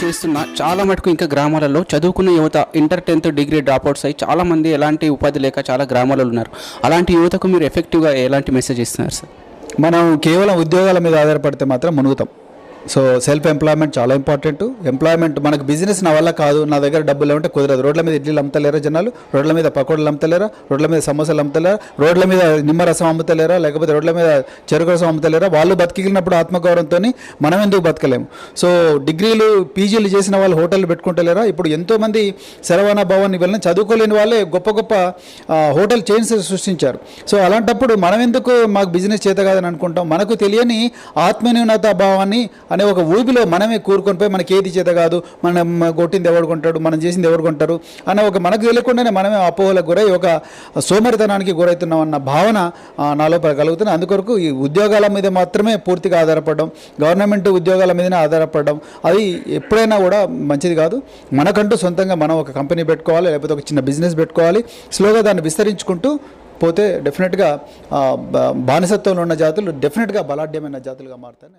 చేస్తున్నా చాలా మటుకు ఇంకా గ్రామాలలో చదువుకున్న యువత ఇంటర్ 10th డిగ్రీ డ్రాప్అవుట్స్ అయ్యి చాలామంది ఎలాంటి ఉపాధి లేక చాలా గ్రామాలలో ఉన్నారు. అలాంటి యువతకు మీరు ఎఫెక్టివ్గా ఎలాంటి మెసేజ్ ఇస్తున్నారు సార్? మనం కేవలం ఉద్యోగాల మీద ఆధారపడితే మాత్రం మునుగుతాం. సో సెల్ఫ్ ఎంప్లాయ్మెంట్ చాలా ఇంపార్టెంట్. ఎంప్లాయ్మెంట్ మనకు బిజినెస్ నా వల్ల కాదు, నా దగ్గర డబ్బులు లేవంటే కుదరదు. రోడ్ల మీద ఇడ్లీలు అమ్ముతలేరా జనాలు? రోడ్ల మీద పకోడీలు అమ్ముతలేరా? రోడ్ల మీద సమోసాలు అమ్ముతలేరా? రోడ్ల మీద నిమ్మరసం అమ్ముతలేరా? లేకపోతే రోడ్ల మీద చెరుకు రసం అమ్ముతలేరా? వాళ్ళు బతికినప్పుడు ఆత్మగౌరవంతో మనం ఎందుకు బతకలేము? సో డిగ్రీలు పీజీలు చేసిన వాళ్ళు హోటళ్ళు పెట్టుకుంటలేరా? ఇప్పుడు ఎంతోమంది శరవణ భవన్ ఇవన్నీ చదువుకోలేని వాళ్ళే గొప్ప గొప్ప హోటల్ చైన్స్ సృష్టించారు. సో అలాంటప్పుడు మనం ఎందుకు మాకు బిజినెస్ చేత కాదని అనుకుంటాం? మనకు తెలియని ఆత్మన్యూనత భావాన్ని అనే ఒక ఊబిలో మనమే కూరుకొని పోయి మనకి ఏది చేత కాదు, మనం కొట్టింది ఎవరు కొంటాడు, మనం చేసింది ఎవరు కొంటారు అనే ఒక మనకు తెలియకుండానే మనమే అపోహలకు గురై ఒక సోమరితనానికి గురవుతున్నాం అన్న భావన నాలో కలుగుతుంది. అందుకొరకు ఈ ఉద్యోగాల మీద మాత్రమే పూర్తిగా ఆధారపడడం, గవర్నమెంట్ ఉద్యోగాల మీదనే ఆధారపడడం అది ఎప్పుడైనా కూడా మంచిది కాదు. మనకంటూ సొంతంగా మనం ఒక కంపెనీ పెట్టుకోవాలి, లేకపోతే ఒక చిన్న బిజినెస్ పెట్టుకోవాలి. స్లోగా దాన్ని విస్తరించుకుంటూ పోతే డెఫినెట్గా బానిసత్వంలో ఉన్న జాతులు డెఫినెట్గా బలాఢ్యమైన జాతులుగా మారుతాయి.